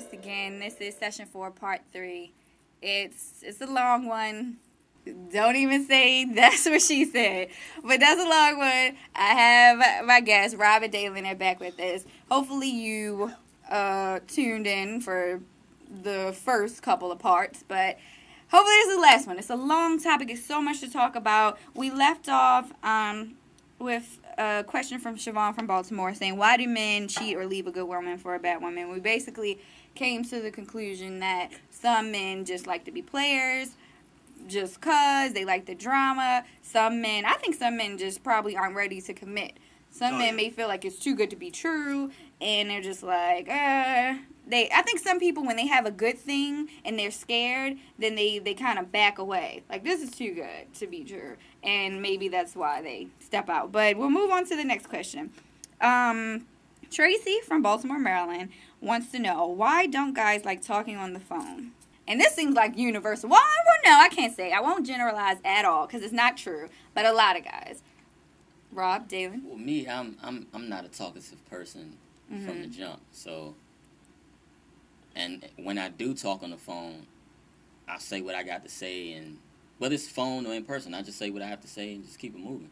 once again. This is session 4, part 3. It's a long one. Don't even say that's what she said. But that's a long one. I have my guest, Robin Dalen, back with us. Hopefully you tuned in for the first couple of parts, but hopefully this is the last one. It's a long topic. It's so much to talk about. We left off with a question from Siobhan from Baltimore saying, why do men cheat or leave a good woman for a bad woman? We basically came to the conclusion that some men just like to be players just cause they like the drama. I think some men just probably aren't ready to commit. Some men may feel like it's too good to be true, and they're just like, I think some people, when they have a good thing and they're scared, then they kind of back away. Like, this is too good to be true. And maybe that's why they step out. But we'll move on to the next question. Tracy from Baltimore, Maryland wants to know, why don't guys like talking on the phone? And this seems like universal. Well, no, I can't say. I won't generalize at all because it's not true. But a lot of guys. Rob, Dalen? Well, me, I'm not a talkative person from the jump. So, and when I do talk on the phone, I say what I got to say, and whether it's phone or in person, I just say what I have to say and just keep it moving.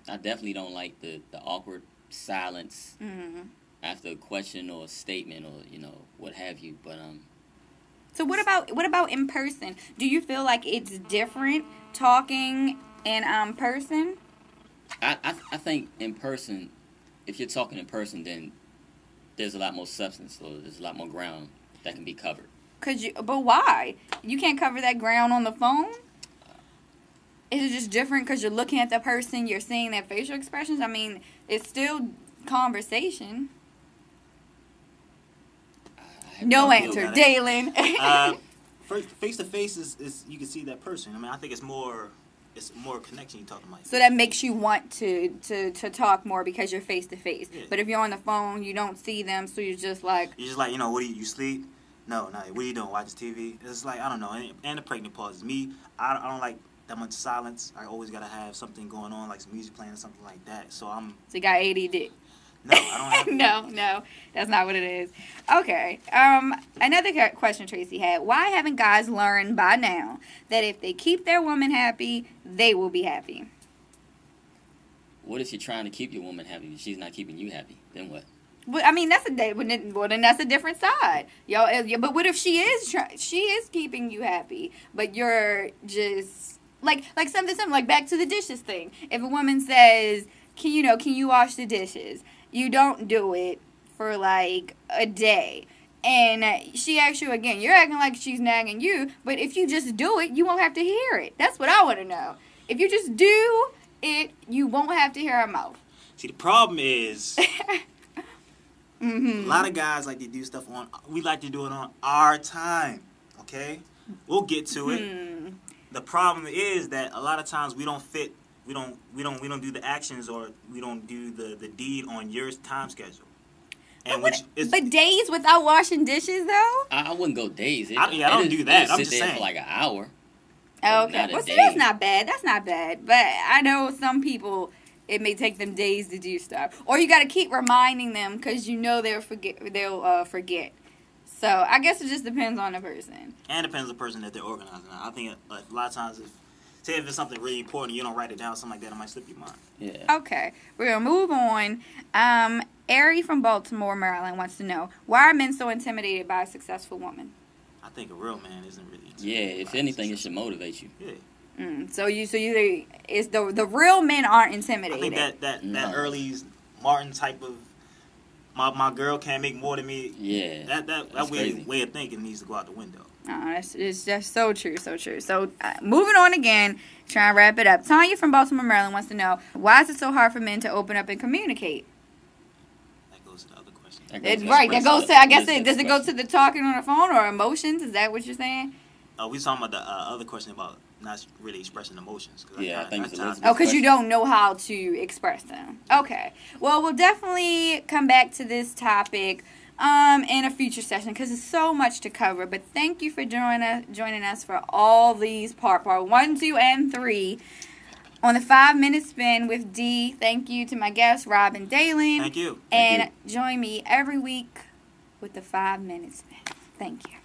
I definitely don't like the awkward silence after a question or a statement or what have you. But So what about in person? Do you feel like it's different talking in person? I think in person, if you're talking in person, then there's a lot more substance, or there's a lot more ground that can be covered. But why? You can't cover that ground on the phone? Is it just different because you're looking at the person, you're seeing their facial expressions? I mean, it's still conversation. No answer, Dalen. Face to face is you can see that person. I mean, I think it's more connection you're talking about. So that makes you want to talk more because you're face to face. But if you're on the phone, you don't see them, so you're just like, what do you sleep? No, what are you doing? Watching TV? It's like, I don't know. And the pregnant pause. Me, I don't like that much silence. I always gotta have something going on, like some music playing or something like that. So you got ADD. No, I don't have No, that's not what it is. Okay. Another question Tracy had. Why haven't guys learned by now that if they keep their woman happy, they will be happy? What if you're trying to keep your woman happy and she's not keeping you happy? Then what? Well, I mean, then that's a different side. But what if she is keeping you happy, but you're just like something like back to the dishes thing. If a woman says, can you wash the dishes? You don't do it for like a day. And she asks you again. You're acting like she's nagging you. But if you just do it, you won't have to hear it. That's what I want to know. If you just do it, you won't have to hear her mouth. See, the problem is a lot of guys like to do stuff we like to do it on our time. Okay? We'll get to it. The problem is that a lot of times we don't fit. We don't do the actions, or we don't do the deed on your time schedule. And but days without washing dishes, though? I wouldn't go days. I don't do that. I'm just saying. For like an hour. Okay. Well, see, that's not bad. That's not bad. But I know some people, it may take them days to do stuff. Or you got to keep reminding them because they'll forget. So I guess it just depends on the person. And it depends on the person that they're organizing. I think a lot of times if it's something really important, you don't write it down, something like that, it might slip your mind. Yeah. Okay. We're going to move on. Ari from Baltimore, Maryland wants to know, why are men so intimidated by a successful woman? I think a real man isn't really intimidated. Yeah, if anything, it should motivate you. Yeah. So is the real men aren't intimidated. I think that early Martin type of my girl can't make more than me. Yeah. That way of thinking needs to go out the window. It's just so true, so true. So, moving on again, trying to wrap it up. Tanya from Baltimore, Maryland wants to know, why is it so hard for men to open up and communicate? That goes to the other question. Does it go to the talking on the phone or emotions? Is that what you're saying? We talking about the other question about not really expressing emotions. I think it's because you don't know how to express them. Okay. Well, we'll definitely come back to this topic in a future session because there's so much to cover. But thank you for joining us for all these part 1, 2, and 3 on the 5-minute spin with D. Thank you to my guests, Robin Dalen. Thank you. And join me every week with the 5 minutes. Thank you.